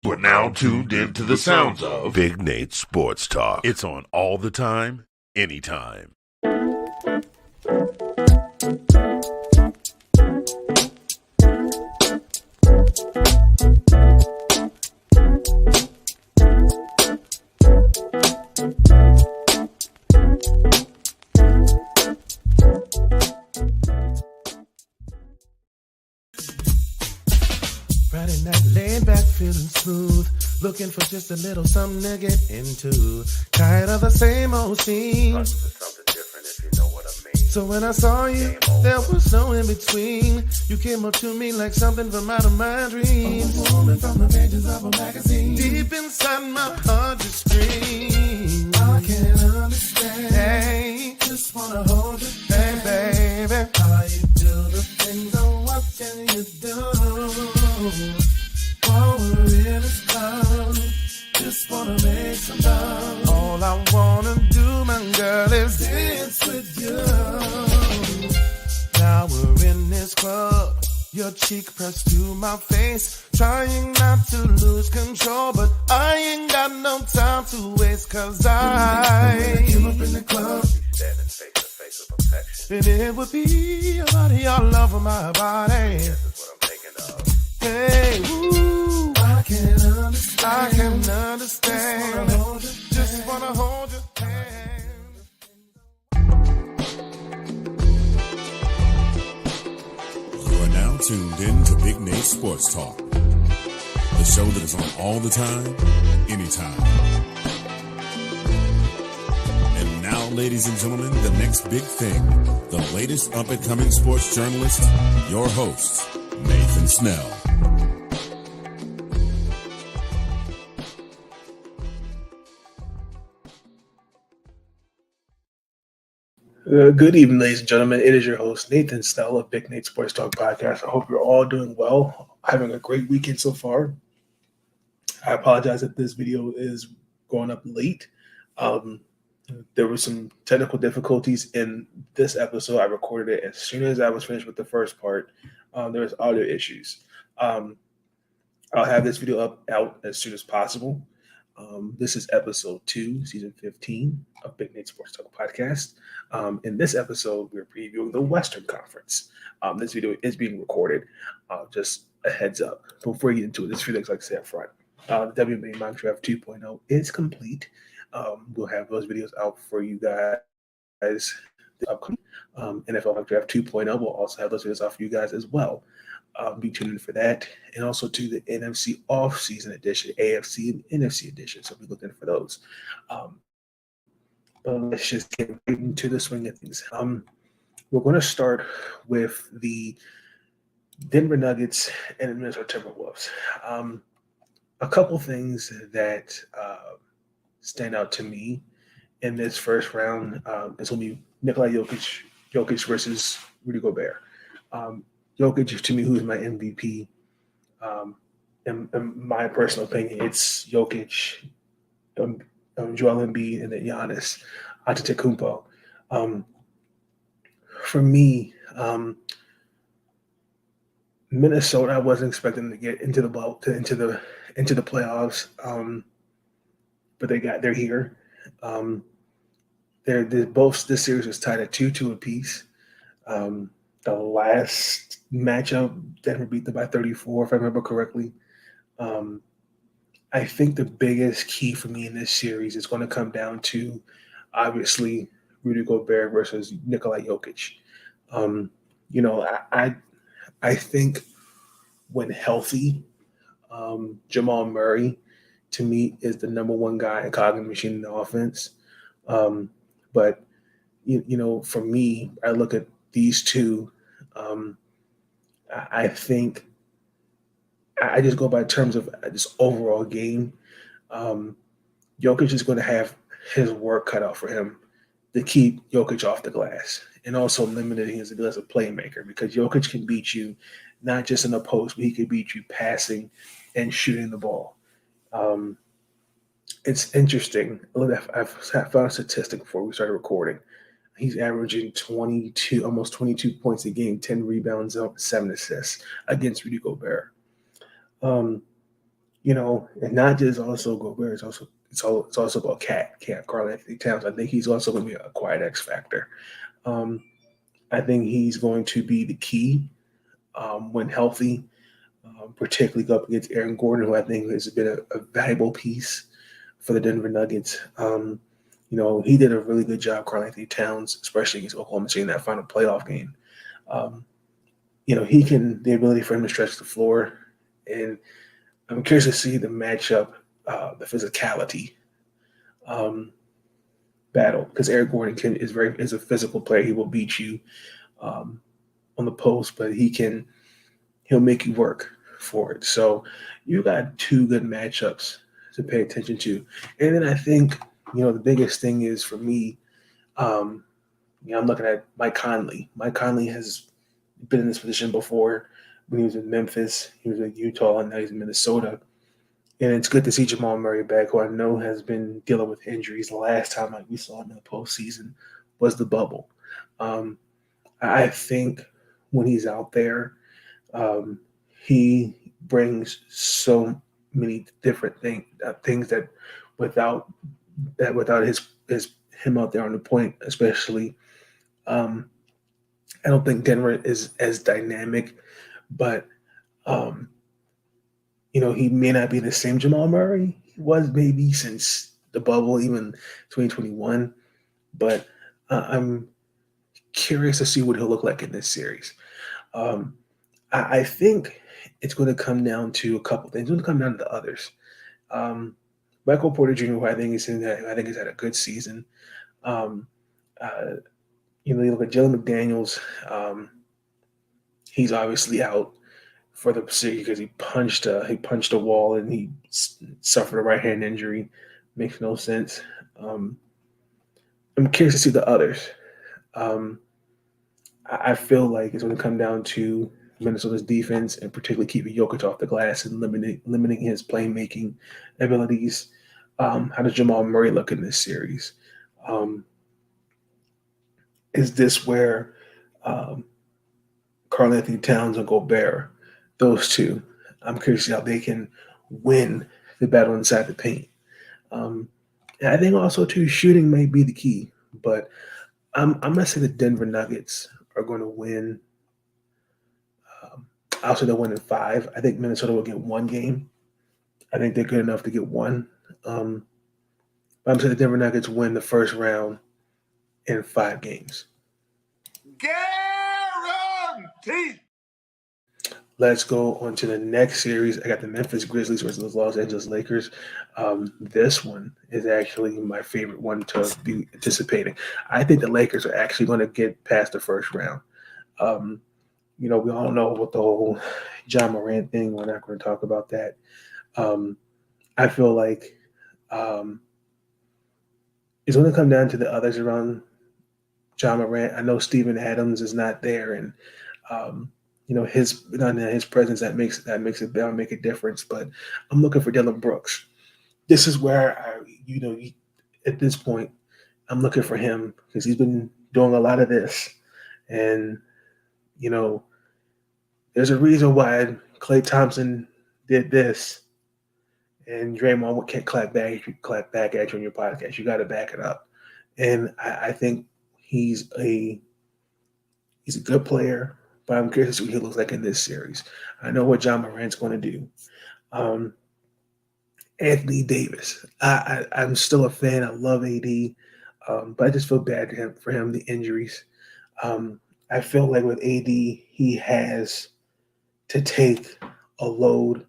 but now tuned into the sounds of Big Nate Sports Talk. It's on all the time, anytime. Friday night, laid back, feeling smooth. Looking for just a little something to get into. Tired of the same old scene. Looking for something different, if you know what I mean. So when I saw you, there was no in between. You came up to me like something from out of my dreams. A woman from the pages of a magazine. Deep inside my heart, you scream. I can't understand. Hey, just wanna hold you. Hey, baby, how you do the things, and what can you do? While we're in this club, just wanna make some love. All I wanna do, my girl, is dance with you. Now we're in this club, your cheek pressed to my face, trying not to lose control, but I ain't got no time to waste, cause I came up in the club, Standing face to face with perfection. and it would be your body all over my body. This is what I'm thinking of. Hey, woo, I can understand. Just wanna hold your hand. You are now tuned in to Big Nate Sports Talk, the show that is on all the time, anytime. And now, ladies and gentlemen, the next big thing, the latest up-and-coming sports journalist, your host, Nathan Snell. Good evening, ladies and gentlemen. It is your host, Nathan Snell of Big Nate Sports Talk Podcast. I hope you're all doing well, having a great weekend so far. I apologize if this video is going up late. There were some technical difficulties in this episode. I recorded it as soon as I was finished with the first part. There was audio issues. I'll have this video out as soon as possible. This is episode 2, season 15 of Big Nate Sports Talk Podcast. In this episode, we're previewing the Western Conference. This video is being recorded. Just a heads up. Before we get into it, this video, like I said up front, the WNBA Mock Draft 2.0 is complete. We'll have those videos out for you guys. The upcoming NFL Mock Draft 2.0 will also have those videos out for you guys as well. Be tuned in for that, and also to the NFC off-season edition, AFC and NFC edition. So be looking for those. But let's just get right into the swing of things. We're going to start with the Denver Nuggets and the Minnesota Timberwolves. A couple things that stand out to me in this first round is going to be Nikola Jokic versus Rudy Gobert. Jokic, to me, who's my MVP, in my personal opinion, it's Jokic, Joel Embiid, and then Giannis Antetokounmpo. For me, Minnesota, I wasn't expecting to get into the playoffs, but they're here. Both this series was tied at 2-2 apiece. The last matchup, Denver beat them by 34, if I remember correctly. I think the biggest key for me in this series is going to come down to, obviously, Rudy Gobert versus Nikola Jokic. I think when healthy, Jamal Murray, to me, is the number one guy in cogging machine in the offense. But for me, I look at these two. I think I just go by terms of this overall game. Jokic is going to have his work cut out for him to keep Jokic off the glass, and also limiting his ability as a playmaker, because Jokic can beat you not just in the post, but he can beat you passing and shooting the ball. It's interesting. I've found a statistic before we started recording. He's averaging almost 22 points a game, 10 rebounds, 7 assists against Rudy Gobert. and not just also Gobert. It's also about Cat Carl Anthony Towns. I think he's also going to be a quiet X factor. Um, I think he's going to be the key when healthy, particularly up against Aaron Gordon, who I think has been a valuable piece for the Denver Nuggets. He did a really good job, Carl Anthony Towns, especially against Oklahoma City in that final playoff game. Um, the ability for him to stretch the floor, and I'm curious to see the matchup, the physicality um, battle, because Eric Gordon is a physical player. He will beat you um, on the post, but he'll make you work for it. So you got two good matchups to pay attention to, and then I think the biggest thing is for me. I'm looking at Mike Conley. Mike Conley has been in this position before when he was in Memphis. He was in Utah, and now he's in Minnesota. And it's good to see Jamal Murray back, who I know has been dealing with injuries. The last time we saw him in the postseason was the bubble. I think when he's out there, he brings so many different things that without him out there on the point, especially. I don't think Denver is as dynamic, but he may not be the same Jamal Murray he was maybe since the bubble, even 2021. But I'm curious to see what he'll look like in this series. I think it's going to come down to a couple things. It's going to come down to the others. Michael Porter Jr., who I think has had a good season. You look at Jalen McDaniels. He's obviously out for the series because he punched a wall and he suffered a right hand injury. Makes no sense. I'm curious to see the others. I feel like it's going to come down to Minnesota's defense and particularly keeping Jokic off the glass and limiting his playmaking abilities. How does Jamal Murray look in this series? Is this where Carl Anthony Towns and Gobert, those two, I'm curious to see how they can win the battle inside the paint. And I think also too, shooting may be the key, but I'm gonna say the Denver Nuggets are going to win. I'll say they'll win in 5. I think Minnesota will get one game. I think they're good enough to get one. But I'm saying the Denver Nuggets win the first round in 5 games. Guaranteed. Let's go on to the next series. I got the Memphis Grizzlies versus the Los Angeles Lakers. This one is actually my favorite one to be anticipating. I think the Lakers are actually going to get past the first round. We all know what the whole John Morant thing. We're not going to talk about that. I feel like it's going to come down to the others around John Morant. I know Steven Adams is not there, and his presence that makes that'll make a difference. But I'm looking for Dylan Brooks. This is where at this point I'm looking for him because he's been doing a lot of this, and there's a reason why Klay Thompson did this, and Draymond can't clap back at you on your podcast. You got to back it up, and I think he's a good player. But I'm curious to see what he looks like in this series. I know what John Morant's going to do. Anthony Davis. I'm still a fan. I love AD, but I just feel bad for him, the injuries. I feel like with AD, he has to take a load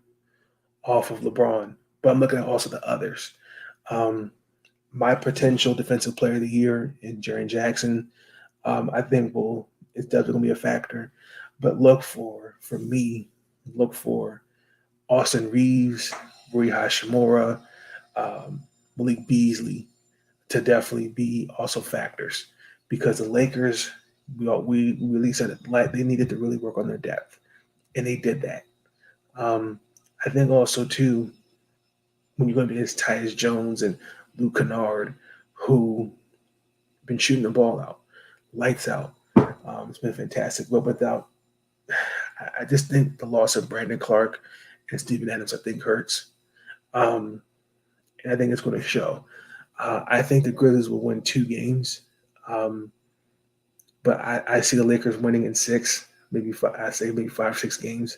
off of LeBron. But I'm looking at also the others. My potential defensive player of the year in Jaren Jackson, I think it's definitely going to be a factor. But look for Austin Reeves, Rui Hashimura, Malik Beasley to definitely be also factors because the Lakers, we really said it, they needed to really work on their depth, and they did that. I think also too, when you're going to be as Tyus Jones and Luke Kennard, who been shooting the ball out, lights out, it's been fantastic. But I just think the loss of Brandon Clark and Steven Adams, I think, hurts. And I think it's going to show. I think the Grizzlies will win 2 games. But I see the Lakers winning in 6, maybe 5, 6 games.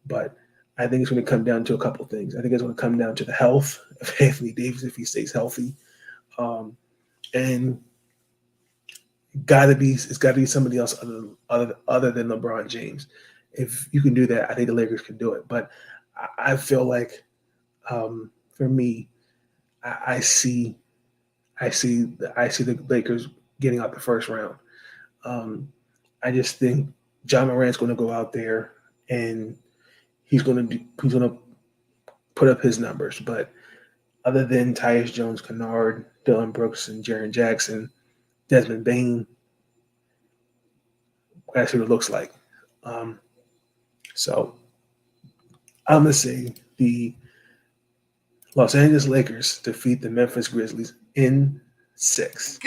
But I think it's going to come down to a couple of things. I think it's going to come down to the health of Anthony Davis if he stays healthy. And it's got to be somebody else other than LeBron James. If you can do that, I think the Lakers can do it. But I feel like, for me, I see the Lakers getting out the first round. I just think John Morant's going to go out there and he's going to put up his numbers. But other than Tyus Jones, Kennard, Dillon Brooks, and Jaren Jackson, Desmond Bane, that's what it looks like. So I'm going to say the Los Angeles Lakers defeat the Memphis Grizzlies in 6.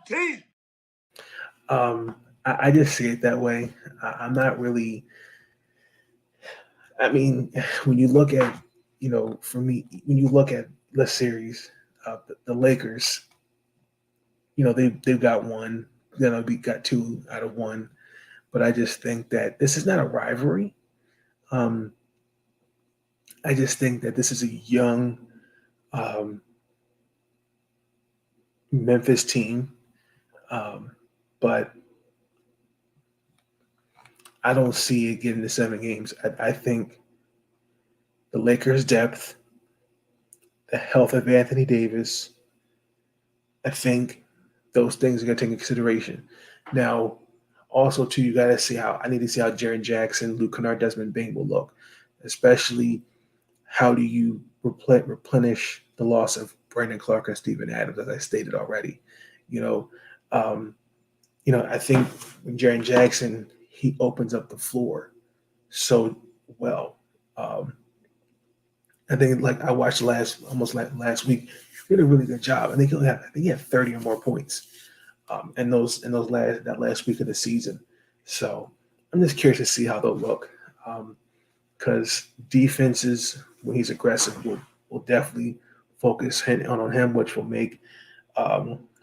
Guaranteed. I just see it that way. I'm not really. I mean, when you look at, for me, when you look at the series, the Lakers, they've got 1. We got 2 out of 1, but I just think that this is not a rivalry. I just think that this is a young Memphis team. But I don't see it getting to 7 games. I think the Lakers' depth, the health of Anthony Davis, I think those things are going to take into consideration. Now, also, too, I need to see how Jaren Jackson, Luke Kennard, Desmond Bane will look, especially how do you replenish the loss of Brandon Clark and Steven Adams, as I stated already. I think when Jaren Jackson, he opens up the floor so well. I think, like I watched last week, he did a really good job. I think he had 30 or more points in that last week of the season. So I'm just curious to see how they'll look, because defenses, when he's aggressive, will definitely focus on him, which will make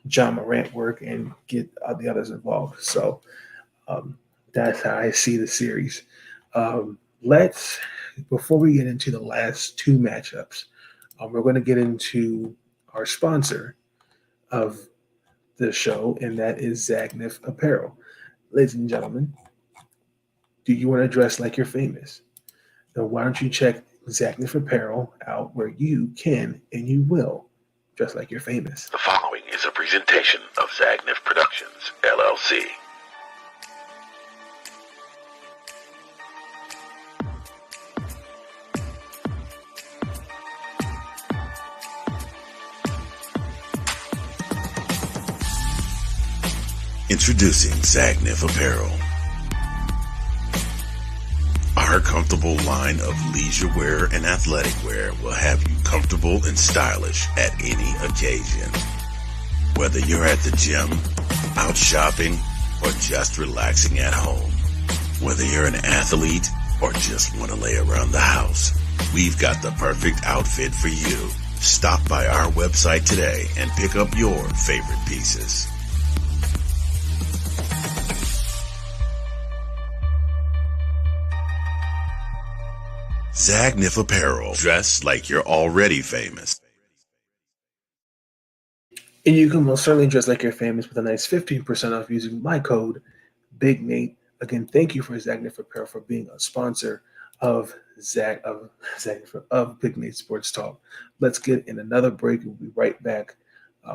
John Morant work and get the others involved. So that's how I see the series. Before we get into the last 2 matchups, we're going to get into our sponsor of the show, and that is Zagnif Apparel. Ladies and gentlemen, do you want to dress like you're famous? Then why don't you check Zagnif Apparel out, where you can and you will dress like you're famous. The following is a presentation of Zagnif Productions, LLC. Introducing Zagnif Apparel. Our comfortable line of leisure wear and athletic wear will have you comfortable and stylish at any occasion. Whether you're at the gym, out shopping, or just relaxing at home. Whether you're an athlete or just want to lay around the house, we've got the perfect outfit for you. Stop by our website today and pick up your favorite pieces. Zagnif Apparel. Dress like you're already famous. And you can most certainly dress like you're famous with a nice 15% off using my code BIGNATE. Again, thank you for Zagnif Apparel for being a sponsor of Big Nate Sports Talk. Let's get in another break. We'll be right back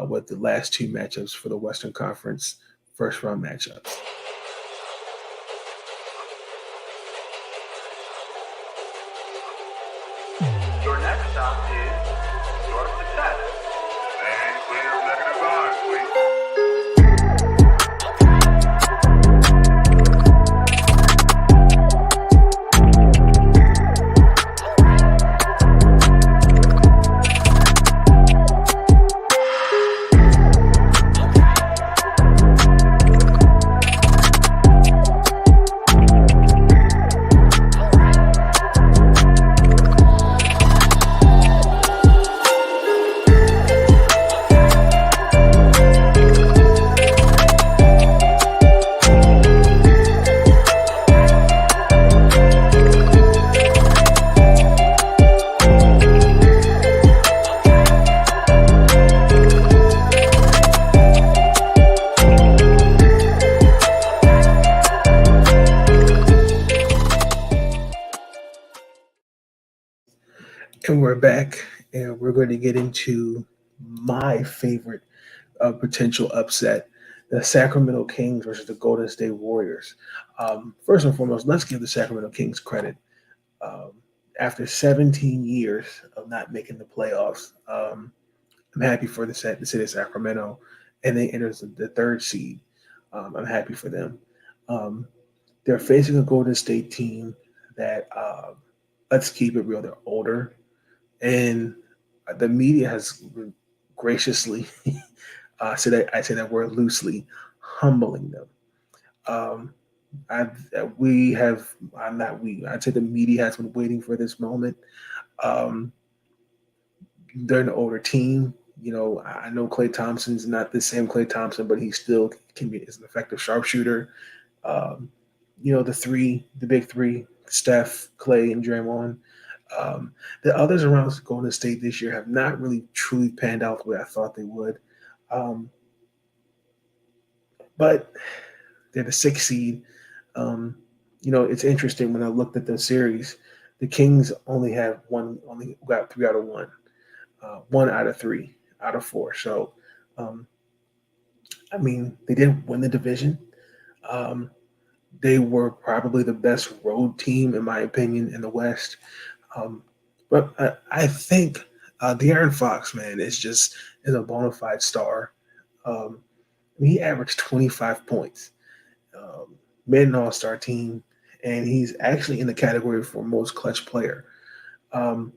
with the last 2 matchups for the Western Conference first round matchups. Your next stop is your success. And clear negative odds, please. And we're back, and we're going to get into my favorite potential upset, the Sacramento Kings versus the Golden State Warriors. First and foremost, let's give the Sacramento Kings credit. Um, After 17 years of not making the playoffs, I'm happy for the city of Sacramento, and they entered the third seed. I'm happy for them. Um, they're facing a Golden State team that, let's keep it real, they're older, and the media has graciously, I say that word loosely, humbling them. Um, I we have I'm not we I'd say the media has been waiting for this moment. Um, they're an older team. I know Klay Thompson's not the same Klay Thompson, but he still can be is an effective sharpshooter. Um, the big three, Steph, Klay, and Draymond. The others around Golden State this year have not really truly panned out the way I thought they would. Um, but they're the sixth seed. Um, it's interesting when I looked at the series, the Kings only got 3 out of 1, 1 out of 3 out of 4. So, um, I mean, they didn't win the division. Um, they were probably the best road team, in my opinion, in the West. Um, but I think De'Aaron Fox, man, is a bona fide star. Um, he averaged 25 points, made an all-star team, and he's actually in the category for most clutch player. Um,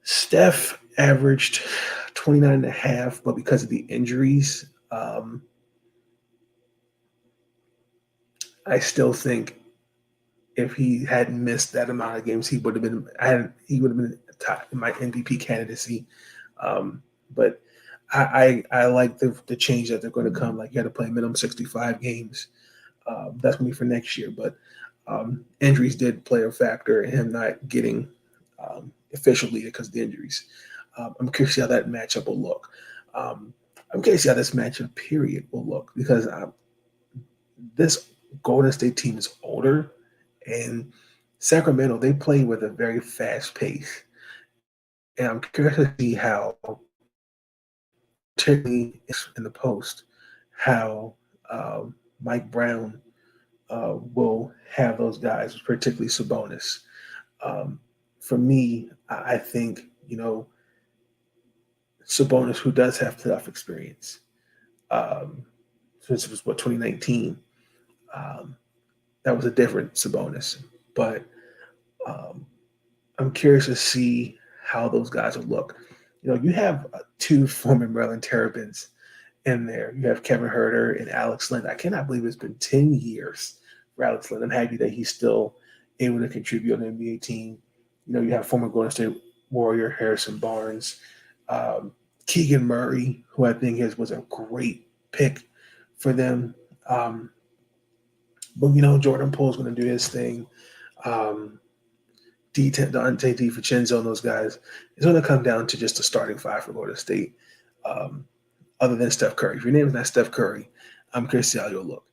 Steph averaged 29 and a half, but because of the injuries, I still think if he hadn't missed that amount of games, he would have been top in my MVP candidacy. But I like the change that they're going to come. Like you got to play minimum 65 games. That's going to be for next year. But injuries did play a factor in him not getting official leader because of the injuries. I'm curious to see how that matchup will look. I'm curious to see how this matchup period will look because this Golden State team is older, and Sacramento they play with a very fast pace, and I'm curious to see how, particularly in the post, how Mike Brown will have those guys, particularly Sabonis. Um, for me, I think Sabonis, who does have playoff experience, since it was 2019. Um, that was a different Sabonis, but um, I'm curious to see how those guys will look. You have two former Maryland Terrapins in there. You have Kevin Herter and Alex Len. I cannot believe it's been 10 years for Alex Len. I'm happy that he's still able to contribute on the NBA team. You have former Golden State Warrior Harrison Barnes, um, Keegan Murray, who I think was a great pick for them. But Jordan Poole's going to do his thing. Dante DiVincenzo and those guys. It's going to come down to just a starting five for Golden State. Other than Steph Curry. If your name is not Steph Curry, I'm curious to see how you'll look.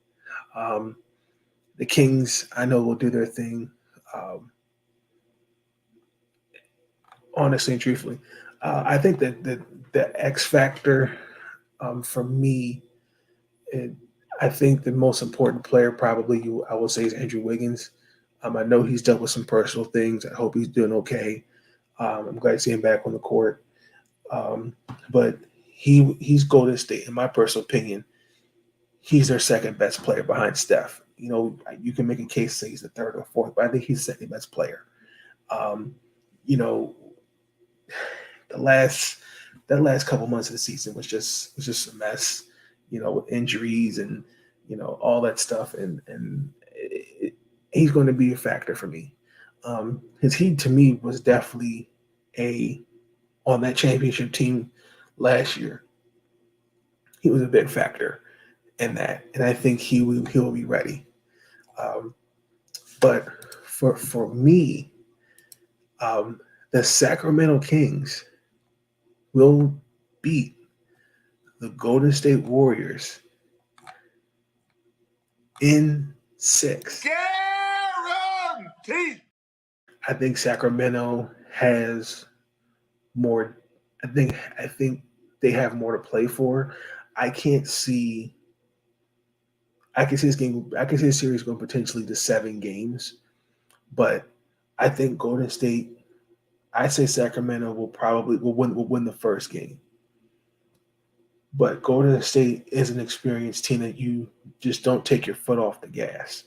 The Kings, I know, will do their thing. Honestly and truthfully, I think that the X factor for me, I think the most important player probably I will say is Andrew Wiggins. I know he's dealt with some personal things. I hope he's doing okay. I'm glad to see him back on the court. But he's Golden State, in my personal opinion. He's their second best player behind Steph. You can make a case say he's the third or fourth, but I think he's the second best player. Um, you know, that last couple months of the season was just a mess. With injuries and all that stuff, and he's going to be a factor for me. He to me was definitely on that championship team last year. He was a big factor in that, and I think he will be ready. But for me, the Sacramento Kings will beat the Golden State Warriors in 6. Guaranteed. I think Sacramento has more. I think they have more to play for. I can't see. I can see this game. I can see the series going potentially to 7 games, but I think Golden State. I say Sacramento will win the first game, but Golden State is an experienced team that you just don't take your foot off the gas.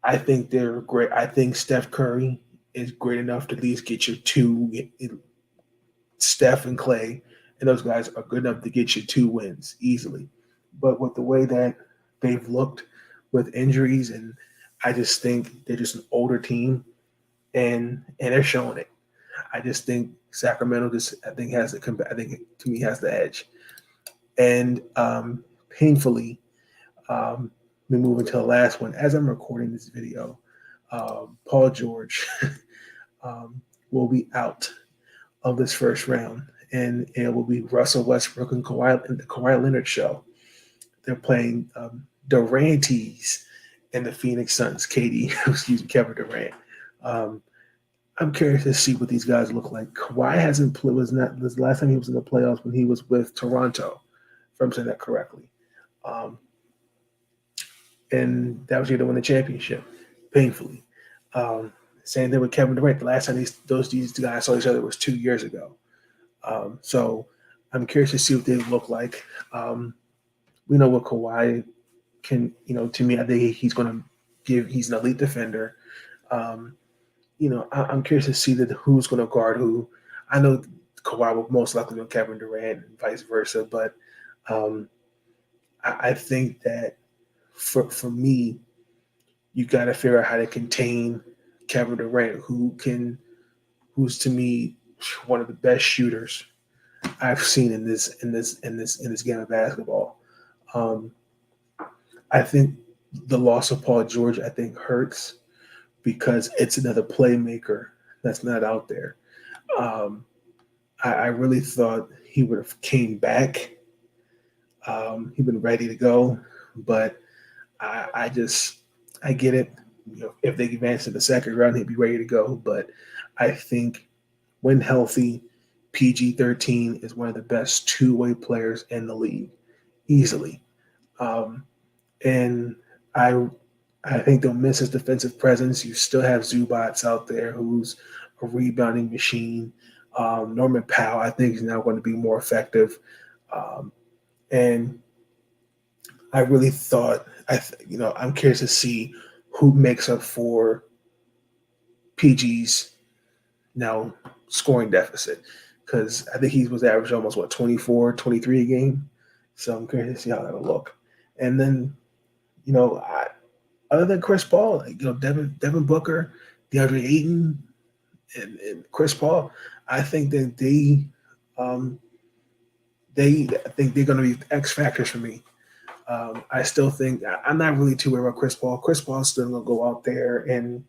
I think they're great. I think Steph Curry is great enough to at least get you two. Steph and Clay and those guys are good enough to get you 2 wins easily. But with the way that they've looked with injuries, and I just think they're just an older team, and they're showing it. I just think Sacramento I think I think to me has the edge. And painfully, we move into the last one. As I'm recording this video, Paul George will be out of this first round, and it will be Russell Westbrook and the Kawhi Leonard show. They're playing Durantes and the Phoenix Suns. Kevin Durant. I'm curious to see what these guys look like. Kawhi hasn't played. Was not this last time he was in the playoffs when he was with Toronto, if I'm saying that correctly. And that was year to win the championship, painfully. Same thing with Kevin Durant. The last time these guys saw each other was 2 years ago. So I'm curious to see what they look like. We know what Kawhi can, to me, I think he's going to he's an elite defender. I'm curious to see who's going to guard who. I know Kawhi will most likely know Kevin Durant and vice versa, but I think that for me, you got to figure out how to contain Kevin Durant, who's to me one of the best shooters I've seen in this game of basketball. I think the loss of Paul George, I think, hurts because it's another playmaker that's not out there. I really thought he would have came back. He'd been ready to go, but I get it. If they advance to the second round, he'd be ready to go. But I think when healthy, PG-13 is one of the best two-way players in the league, easily. And I think they'll miss his defensive presence. You still have Zubats out there, who's a rebounding machine. Norman Powell, I think, is now going to be more effective. And I really thought, I'm curious to see who makes up for PG's now scoring deficit, because I think he was averaging almost 24, 23 a game. So I'm curious to see how that'll look. And then, other than Chris Paul, Devin Booker, DeAndre Ayton, and Chris Paul, I think that I think they're going to be X factors for me. I still think I'm not really too worried about Chris Paul. Chris Paul's still going to go out there and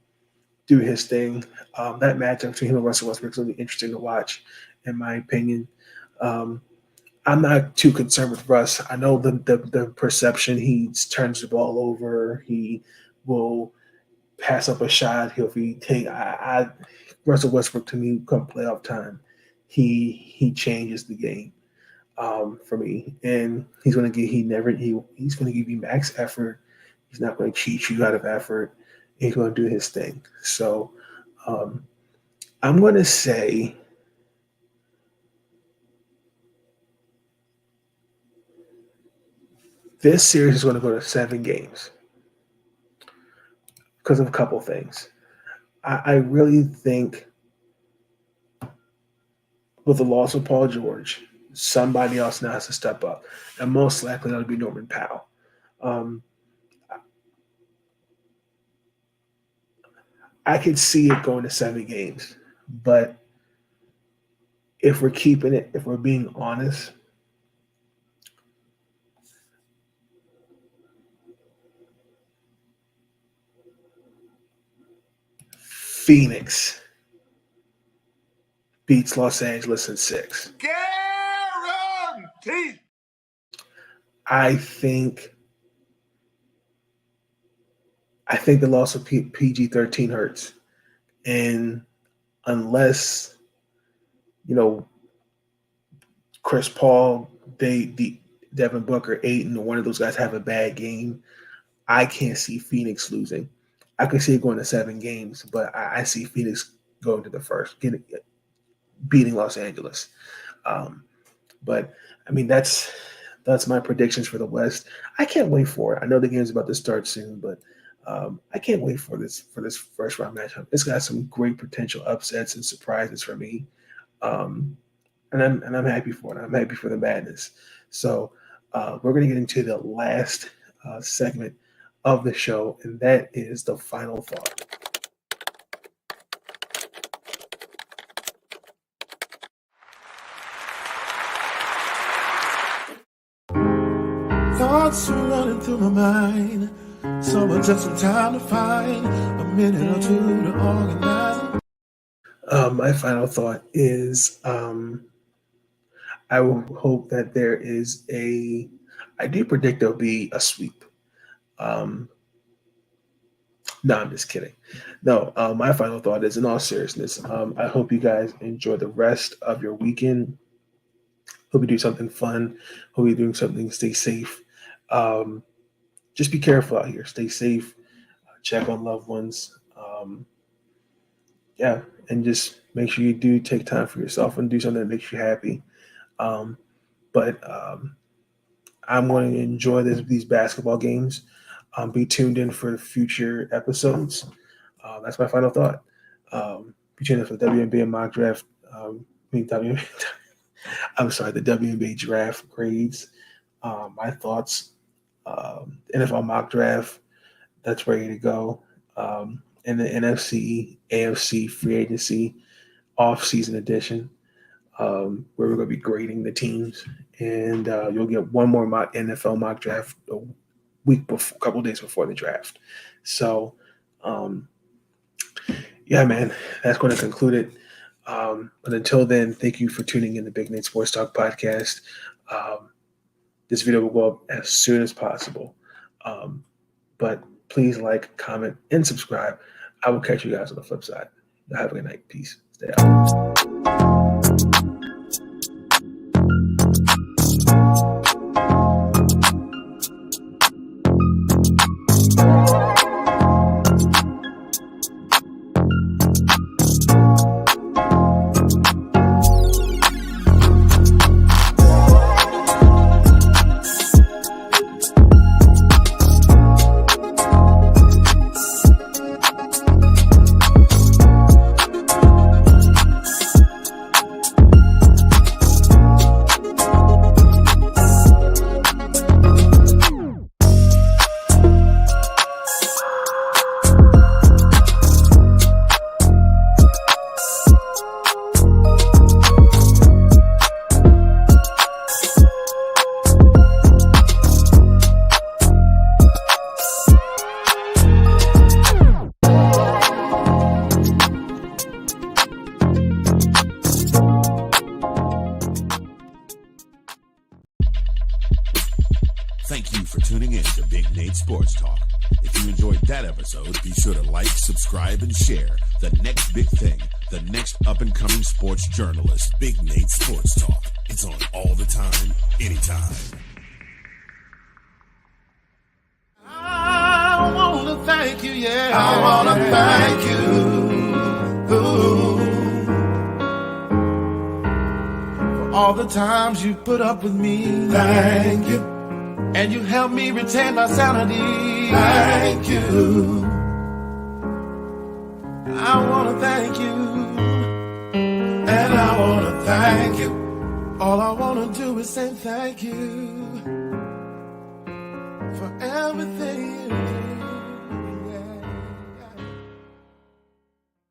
do his thing. That matchup between him and Russell Westbrook is going to be interesting to watch, in my opinion. I'm not too concerned with Russ. I know the perception, he turns the ball over. He will pass up a shot. Russell Westbrook, to me, come playoff time, he changes the game for me, and he's going to give you max effort. He's not going to cheat you out of effort. He's going to do his thing. So I'm going to say this series is going to go to 7 games because of a couple things. I really think with the loss of Paul George, somebody else now has to step up, and most likely that'll be Norman Powell. I could see it going to 7 games, but if we're being honest, Phoenix beats Los Angeles in 6. Guaranteed. I think the loss of PG-13 hurts, and unless, Chris Paul, Devin Booker, Ayton, or one of those guys have a bad game, I can't see Phoenix losing. I could see it going to 7 games, but I see Phoenix going to the first, beating Los Angeles. But I mean, that's my predictions for the West. I can't wait for it. I know the game's about to start soon, but I can't wait for this first round matchup. It's got some great potential upsets and surprises for me, and I'm happy for it. I'm happy for the madness. So we're going to get into the last segment of the show, and that is the final thought. Thoughts are running through my mind, so I took some time to find a minute or two to organize. My final thought is I will hope that there is I do predict there'll be a sweep. No, I'm just kidding. No, my final thought is, in all seriousness, I hope you guys enjoy the rest of your weekend. Hope you do something fun. Hope you're doing something. Stay safe. Just be careful out here. Stay safe. Check on loved ones. And just make sure you do take time for yourself and do something that makes you happy. But I'm going to enjoy these basketball games. Be tuned in for future episodes. That's my final thought. Be tuned in for the WNBA mock draft. The WNBA draft grades. My thoughts. NFL mock draft. That's ready to go. And the NFC, AFC free agency off-season edition, where we're going to be grading the teams. And you'll get one more NFL mock draft a couple days before the draft. So, man, that's going to conclude it. But until then, thank you for tuning in to Big Nate Sports Talk podcast. This video will go up as soon as possible. But please like, comment, and subscribe. I will catch you guys on the flip side. Have a good night. Peace. Stay out. Thank you for tuning in to Big Nate Sports Talk. If you enjoyed that episode, be sure to like, subscribe, and share the next big thing, the next up-and-coming sports journalist, Big Nate Sports Talk. It's on all the time, anytime. I want to thank you, yeah. I want to thank you. Ooh. For all the times you put up with me. Thank you. And you helped me retain my sanity. Thank you. I want to thank you. And I want to thank you. All I want to do is say thank you for everything you